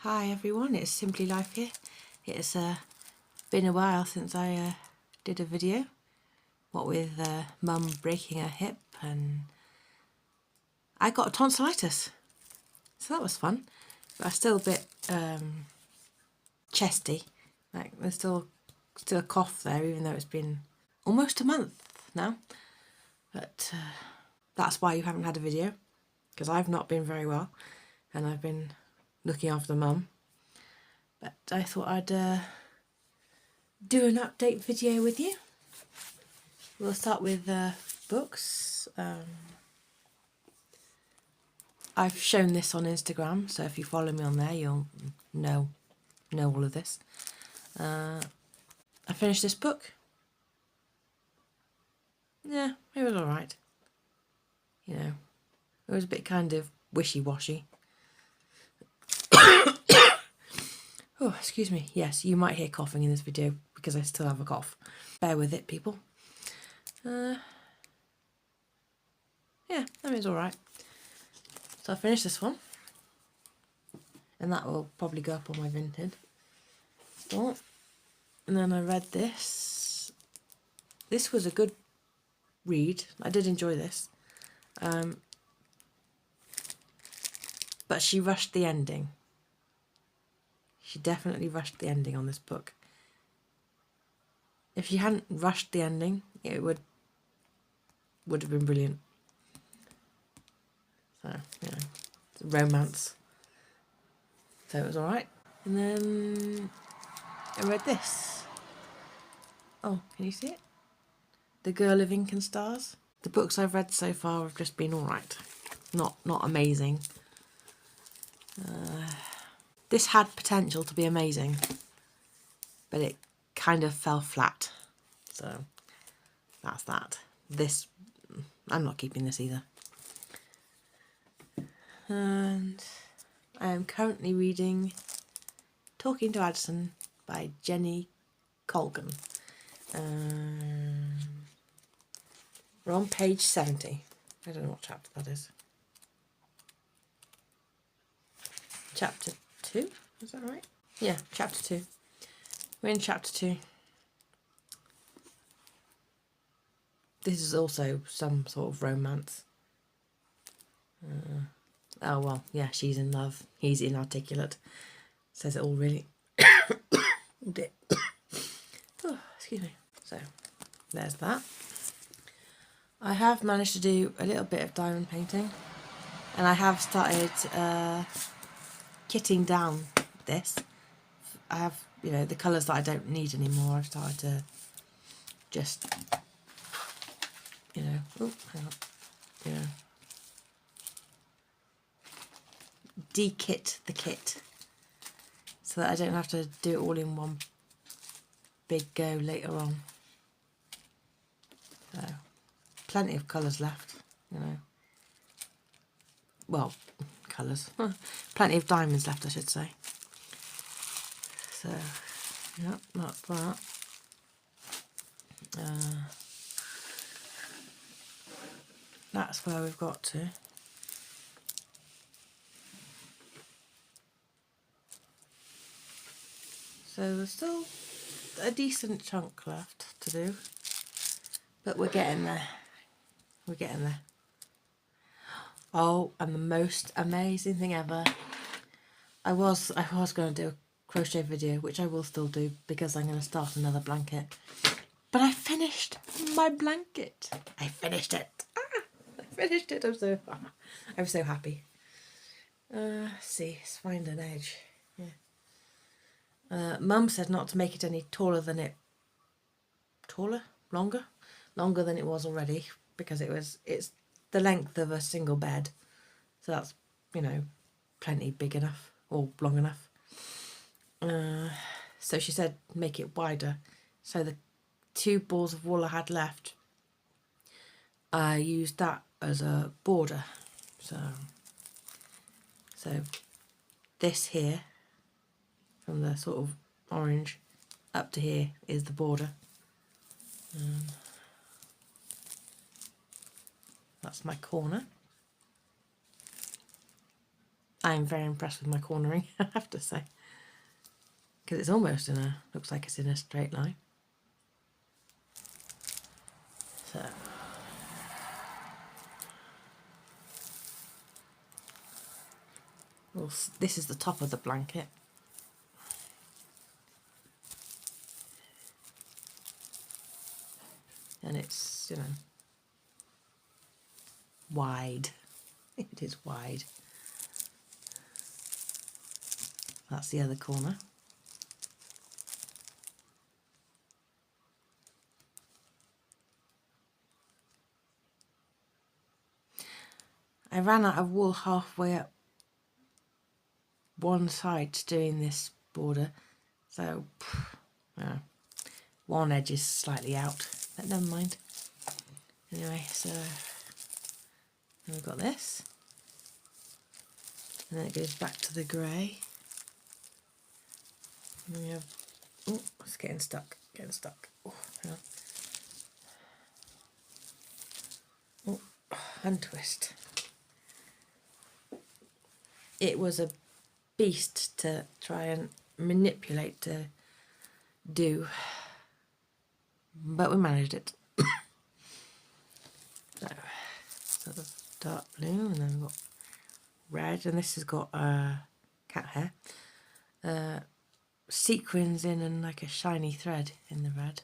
Hi everyone, it's Simply Life here. It's been a while since I did a video, what with Mum breaking her hip, and I got tonsillitis, so that was fun. But I'm still a bit chesty, like there's still a cough there, even though it's been almost a month now. But that's why you haven't had a video, because I've not been very well, and I've been looking after Mum. But I thought I'd do an update video with you. We'll start with books. I've shown this on Instagram, so if you follow me on there, you'll know all of this. I finished this book. Yeah, it was alright. You know, it was a bit kind of wishy-washy. Oh, excuse me. Yes, you might hear coughing in this video because I still have a cough. Bear with it, people. Yeah, I mean, it's alright. So I finished this one. And that will probably go up on my Vinted store. And then I read this. This was a good read. I did enjoy this. But she rushed the ending. She definitely rushed the ending on this book. If she hadn't rushed the ending, it would have been brilliant. So, you know, it's a romance. So it was alright. And then I read this. Oh, can you see it? The Girl of Ink and Stars. The books I've read so far have just been alright. Not amazing. This had potential to be amazing, but it kind of fell flat. So that's that. This, I'm not keeping this either. And I am currently reading Talking to Addison by Jenny Colgan. We're on page 70. I don't know what chapter that is. Chapter 2? Is that right? Yeah, chapter 2. We're in chapter 2. This is also some sort of romance. Oh, well, yeah, she's in love. He's inarticulate. Says it all, really. Oh, dear. Oh, excuse me. So, there's that. I have managed to do a little bit of diamond painting. And I have started kitting down this. I have, you know, the colours that I don't need anymore. I've started to just, you know, oh, hang on, you know, de-kit the kit so that I don't have to do it all in one big go later on. So, plenty of colours left, you know. Well, colours. Plenty of diamonds left, I should say. So, yeah, that's that. That's where we've got to. So there's still a decent chunk left to do, but we're getting there. We're getting there. Oh, and the most amazing thing ever. I was going to do a crochet video, which I will still do because I'm going to start another blanket. But I finished my blanket. I finished it. I finished it. I'm so happy. Let's see, let's find an edge. Yeah. Mum said not to make it any taller than it. Longer than it was already, because it's the length of a single bed, so that's, you know, plenty big enough or long enough. So she said make it wider. So the 2 balls of wool I had left, I used that as a border. So this here, from the sort of orange up to here, is the border. That's my corner. I'm very impressed with my cornering, I have to say, because it's almost looks like it's in a straight line. So this is the top of the blanket. And it's, you know, wide. It is wide. That's the other corner. I ran out of wool halfway up one side doing this border, so one edge is slightly out, but never mind. Anyway, so then we've got this, and then it goes back to the grey. And we have, oh, it's getting stuck. Oh, hang on. Oh, untwist. It was a beast to try and manipulate to do, but we managed it. So, sort of dark blue, and then we've got red, and this has got cat hair, sequins in, and like a shiny thread in the red.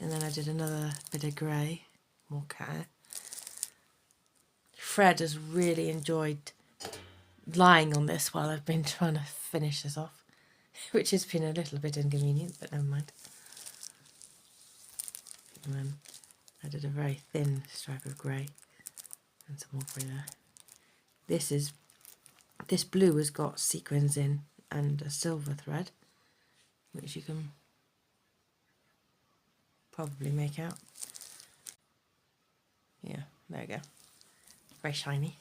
And then I did another bit of grey, more cat hair. Fred has really enjoyed lying on this while I've been trying to finish this off, which has been a little bit inconvenient, but never mind. And then I did a very thin stripe of grey and some more grey there. This blue has got sequins in and a silver thread, which you can probably make out. Yeah, there you go. Very shiny.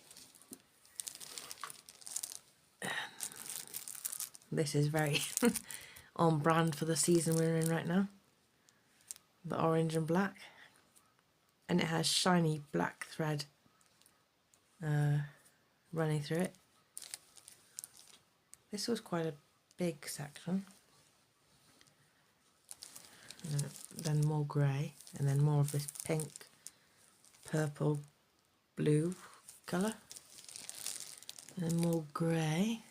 This is very on brand for the season we're in right now. The orange and black. And it has shiny black thread running through it. This was quite a big section. And then more grey, and then more of this pink, purple, blue colour. And then more grey.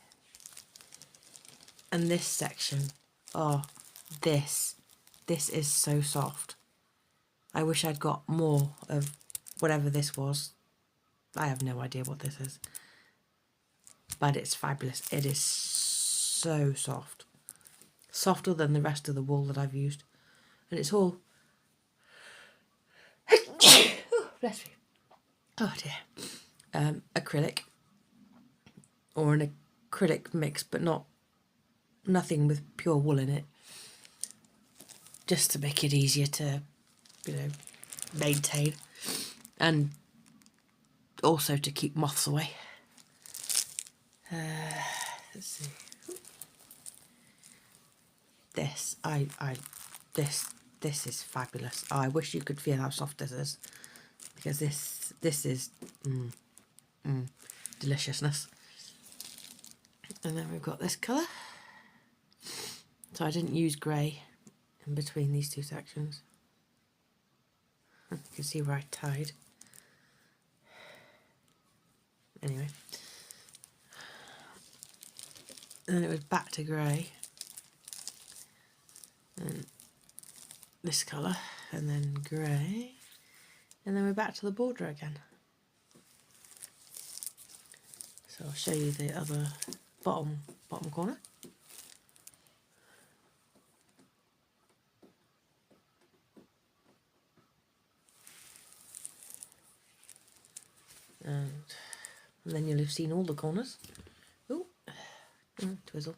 And this section, oh, this is so soft. I wish I'd got more of whatever this was. I have no idea what this is, but it's fabulous. It is so soft, softer than the rest of the wool that I've used, and it's all oh, bless me. Oh dear. Acrylic, or an acrylic mix, but nothing with pure wool in it, just to make it easier to, you know, maintain, and also to keep moths away. Let's see. This this is fabulous. Oh, I wish you could feel how soft this is, because this is deliciousness. And then we've got this colour. So I didn't use grey in between these two sections. You can see where I tied. Anyway. And then it was back to grey. And this colour. And then grey. And then we're back to the border again. So I'll show you the other bottom corner. And then you'll have seen all the corners. Ooh, twizzle.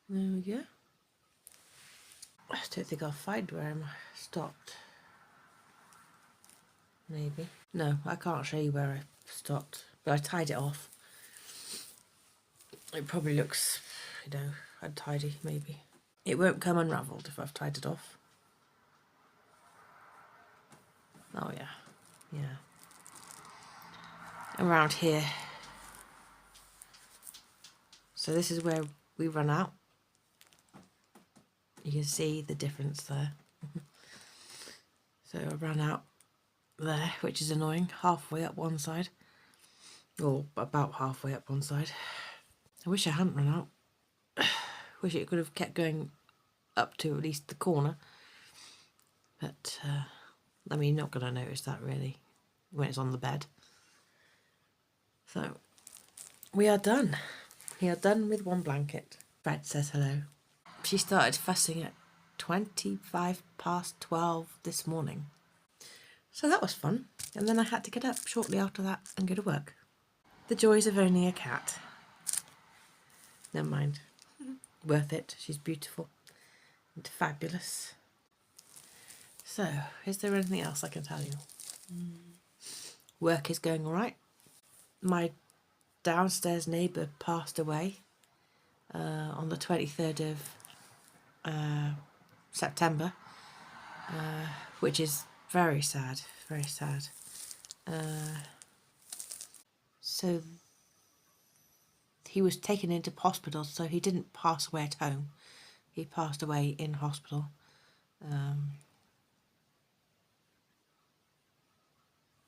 There we go. I don't think I'll find where I stopped. Maybe. No, I can't show you where I stopped, but I tied it off. It probably looks, you know, untidy, maybe. It won't come unravelled if I've tied it off. Oh yeah, yeah. Around here. So this is where we run out. You can see the difference there. So I ran out there, which is annoying, halfway up one side. Or about halfway up one side. I wish I hadn't run out. Wish it could have kept going up to at least the corner. But, I mean, you're not going to notice that really when it's on the bed. So, we are done. We are done with one blanket. Fred says hello. She started fussing at 12:25 this morning. So that was fun. And then I had to get up shortly after that and go to work. The joys of owning a cat. Never mind. Worth it. She's beautiful and fabulous. So, is there anything else I can tell you? Work is going all right. My downstairs neighbour passed away on the 23rd of September, which is very sad, very sad. So he was taken into hospital, so he didn't pass away at home. He passed away in hospital.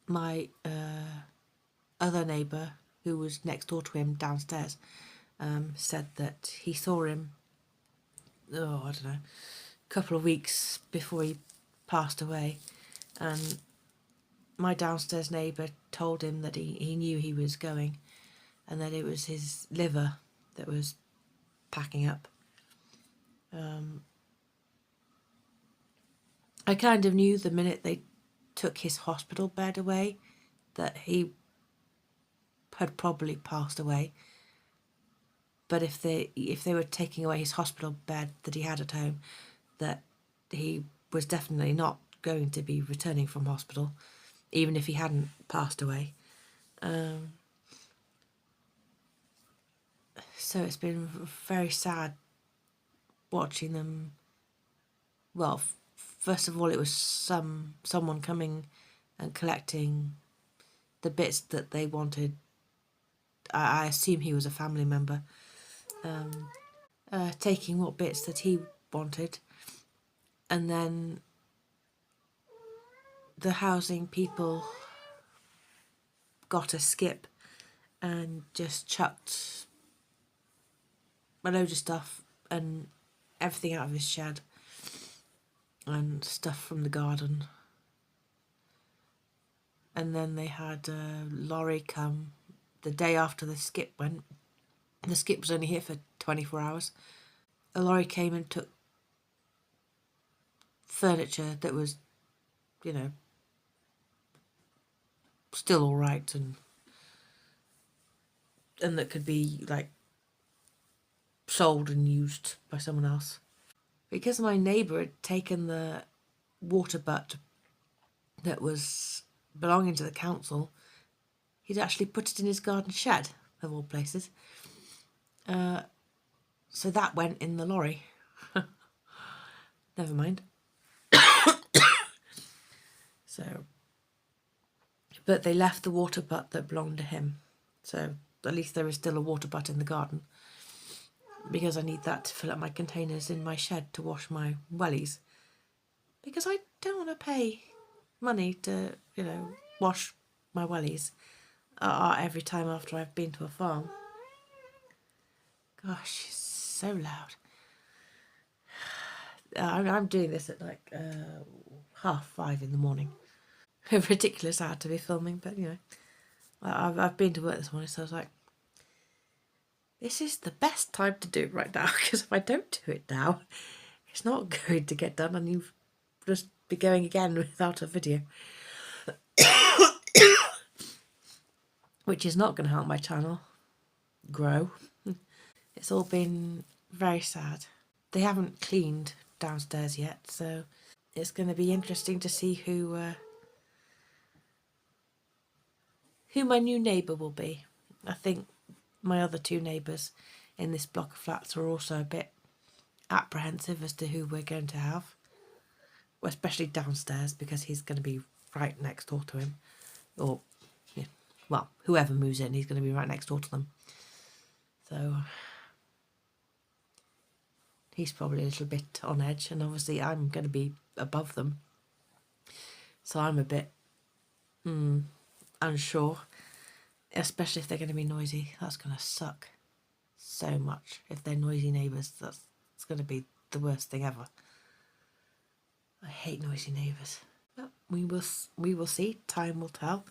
My other neighbour, who was next door to him downstairs, said that he saw him, I don't know, a couple of weeks before he passed away, and my downstairs neighbour told him that he knew he was going and that it was his liver that was packing up. I kind of knew the minute they took his hospital bed away that he had probably passed away. But if they were taking away his hospital bed that he had at home, that he was definitely not going to be returning from hospital, even if he hadn't passed away. So it's been very sad watching them. Well, first of all, it was someone coming and collecting the bits that they wanted. I assume he was a family member, taking what bits that he wanted, and then the housing people got a skip and just chucked a load of stuff and everything out of his shed and stuff from the garden. And then they had a lorry come the day after the skip went. The skip was only here for 24 hours. A lorry came and took furniture that was, still all right and that could be like sold and used by someone else. Because my neighbour had taken the water butt that was belonging to the council, he'd actually put it in his garden shed, of all places. So that went in the lorry. Never mind. So, but they left the water butt that belonged to him. So at least there is still a water butt in the garden, because I need that to fill up my containers in my shed to wash my wellies. Because I don't want to pay money to, wash my wellies every time after I've been to a farm. Gosh, she's so loud. I'm doing this at like 5:30 in the morning. Ridiculous hour to be filming, but I've been to work this morning, so I was like, this is the best time to do it right now, because if I don't do it now, it's not going to get done and you'll just be going again without a video. Which is not going to help my channel grow. It's all been very sad. They haven't cleaned downstairs yet, so it's going to be interesting to see who my new neighbour will be. I think my other two neighbours in this block of flats are also a bit apprehensive as to who we're going to have, especially downstairs, because he's going to be right next door to him. Or, yeah, well, whoever moves in, he's going to be right next door to them. So he's probably a little bit on edge, and obviously I'm going to be above them. So I'm a bit unsure, especially if they're going to be noisy. That's going to suck so much. If they're noisy neighbours, it's going to be the worst thing ever. I hate noisy neighbours. But we will see. Time will tell.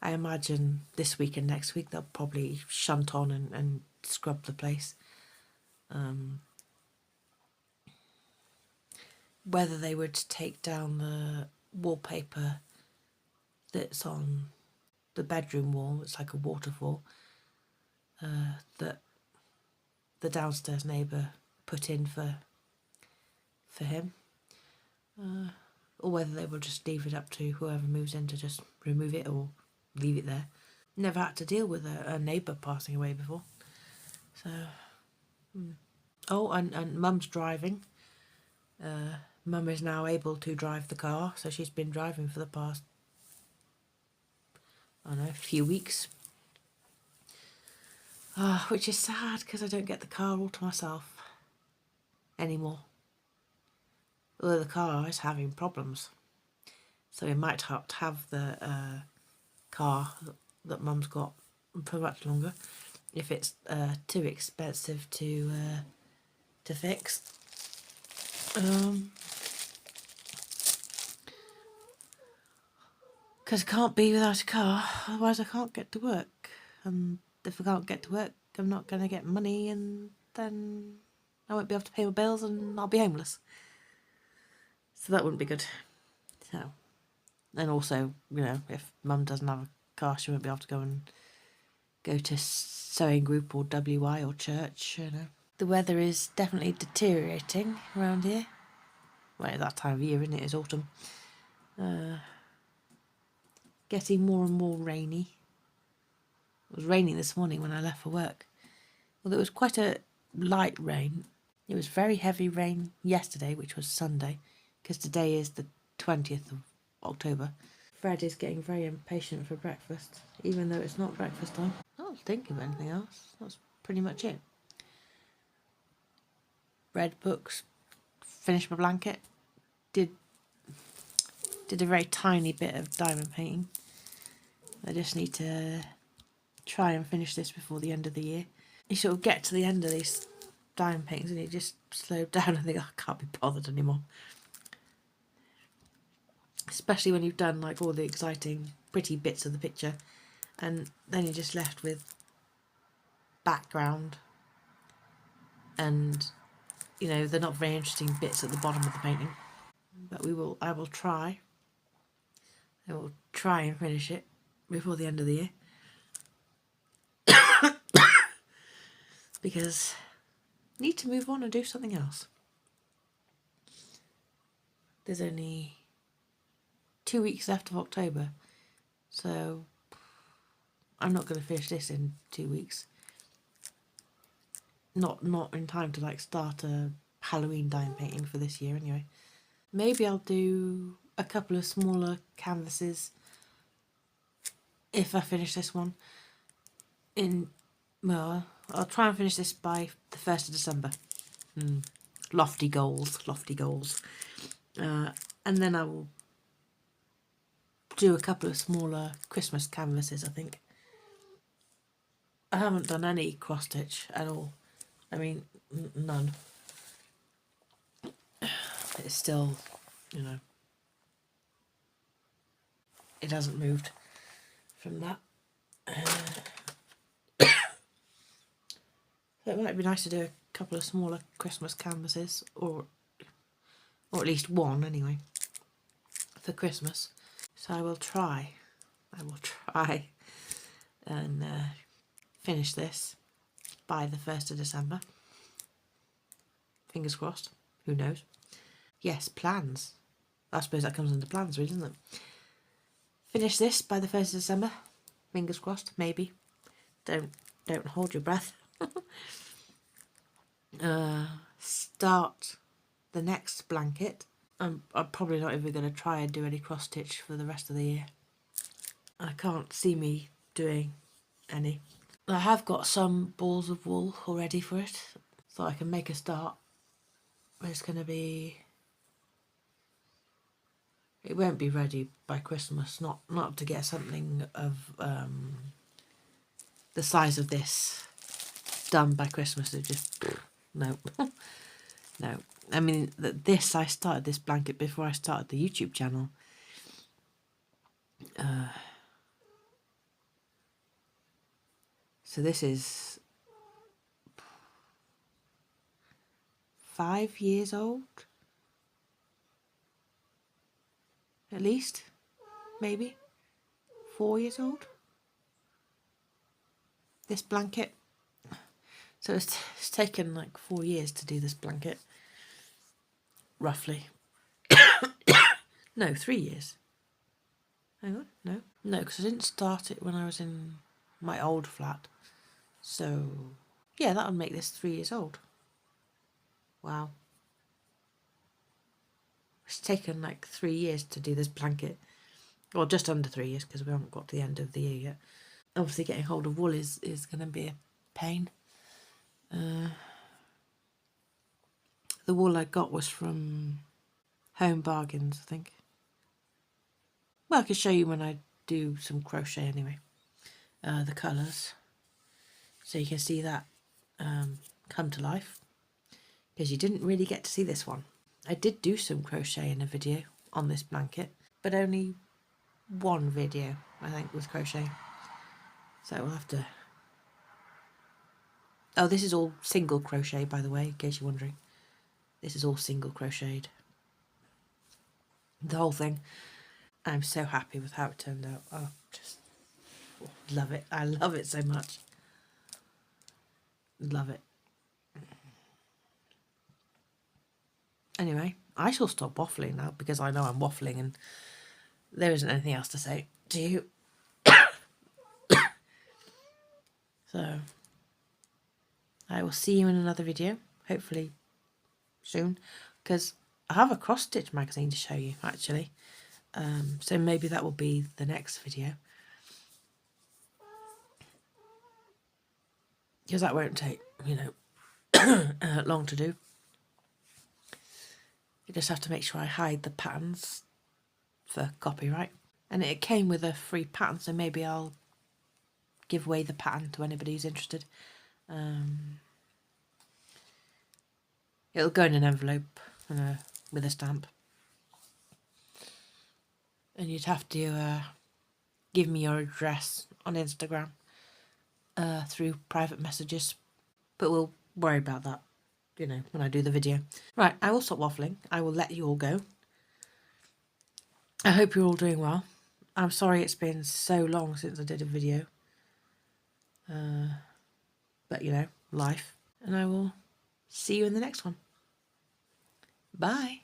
I imagine this week and next week they'll probably shunt on and scrub the place. Whether they would take down the wallpaper that's on the bedroom wall, it's like a waterfall, that the downstairs neighbour put in for him, or whether they will just leave it up to whoever moves in to just remove it or leave it there. Never had to deal with a neighbour passing away before. So, oh, and Mum's driving. Mum is now able to drive the car, so she's been driving for the past, I don't know, few weeks. Which is sad because I don't get the car all to myself anymore. Although the car is having problems, so we might have to have the car that Mum's got for much longer if it's too expensive to fix. Because I can't be without a car, otherwise I can't get to work. And if I can't get to work, I'm not going to get money, and then I won't be able to pay my bills and I'll be homeless. So that wouldn't be good. So, and also, you know, if Mum doesn't have a car, she won't be able to go to sewing group or WI or church, you know. The weather is definitely deteriorating around here. Well, at that time of year, isn't it? It's autumn. Getting more and more rainy. It was raining this morning when I left for work. Well, it was quite a light rain. It was very heavy rain yesterday, which was Sunday, because today is the 20th of October. Fred is getting very impatient for breakfast, even though it's not breakfast time. I don't think of anything else. That's pretty much it. Read books, finished my blanket, did a very tiny bit of diamond painting. I just need to try and finish this before the end of the year. You sort of get to the end of these diamond paintings and you just slow down and think, oh, I can't be bothered anymore. Especially when you've done like all the exciting, pretty bits of the picture, and then you're just left with background and, you know, they're not very interesting bits at the bottom of the painting. But I will try. I will try and finish it before the end of the year. Because I need to move on and do something else. There's only 2 weeks left of October, so I'm not going to finish this in 2 weeks. Not in time to like start a Halloween diamond painting for this year anyway. Maybe I'll do a couple of smaller canvases if I finish this one. Well, I'll try and finish this by the 1st of December. Lofty goals. And then I will do a couple of smaller Christmas canvases, I think. I haven't done any cross stitch at all. I mean, none. It's still, you know, it hasn't moved from that. So it might be nice to do a couple of smaller Christmas canvases, or at least one anyway, for Christmas. So I will try and finish this by the 1st of December. Fingers crossed. Who knows? Yes, plans. I suppose that comes under plans, really, doesn't it? Finish this by the 1st of December. Fingers crossed, maybe. Don't hold your breath. Start the next blanket I'm probably not even going to try and do any cross stitch for the rest of the year. I can't see me doing any. I have got some balls of wool already for it, so I can make a start. It's going to be... It won't be ready by Christmas, not to get something of the size of this done by Christmas. It just... no. No. I mean, I started this blanket before I started the YouTube channel. So this is 5 years old, at least, maybe 4 years old. This blanket. So it's taken like 4 years to do this blanket, roughly. No, 3 years. Hang on, no, because I didn't start it when I was in my old flat. So yeah, that would make this 3 years old. Wow. It's taken like 3 years to do this blanket. Well, just under 3 years because we haven't got to the end of the year yet. Obviously getting hold of wool is going to be a pain. The wool I got was from Home Bargains, I think. Well, I can show you when I do some crochet anyway. The colours. So you can see that come to life. Because you didn't really get to see this one. I did do some crochet in a video on this blanket, but only one video, I think, with crochet. So we'll have to... Oh, this is all single crochet, by the way, in case you're wondering. This is all single crocheted. The whole thing. I'm so happy with how it turned out. Oh, just love it. I love it so much. Love it. Anyway, I shall stop waffling now because I know I'm waffling and there isn't anything else to say to you. So, I will see you in another video, hopefully soon, because I have a cross stitch magazine to show you actually. So maybe that will be the next video. Because that won't take, long to do. You just have to make sure I hide the patterns for copyright. And it came with a free pattern, so maybe I'll give away the pattern to anybody who's interested. It'll go in an envelope with a stamp. And you'd have to give me your address on Instagram through private messages. But we'll worry about that, when I do the video. Right, I will stop waffling. I will let you all go. I hope you're all doing well. I'm sorry it's been so long since I did a video. But, life. And I will see you in the next one. Bye.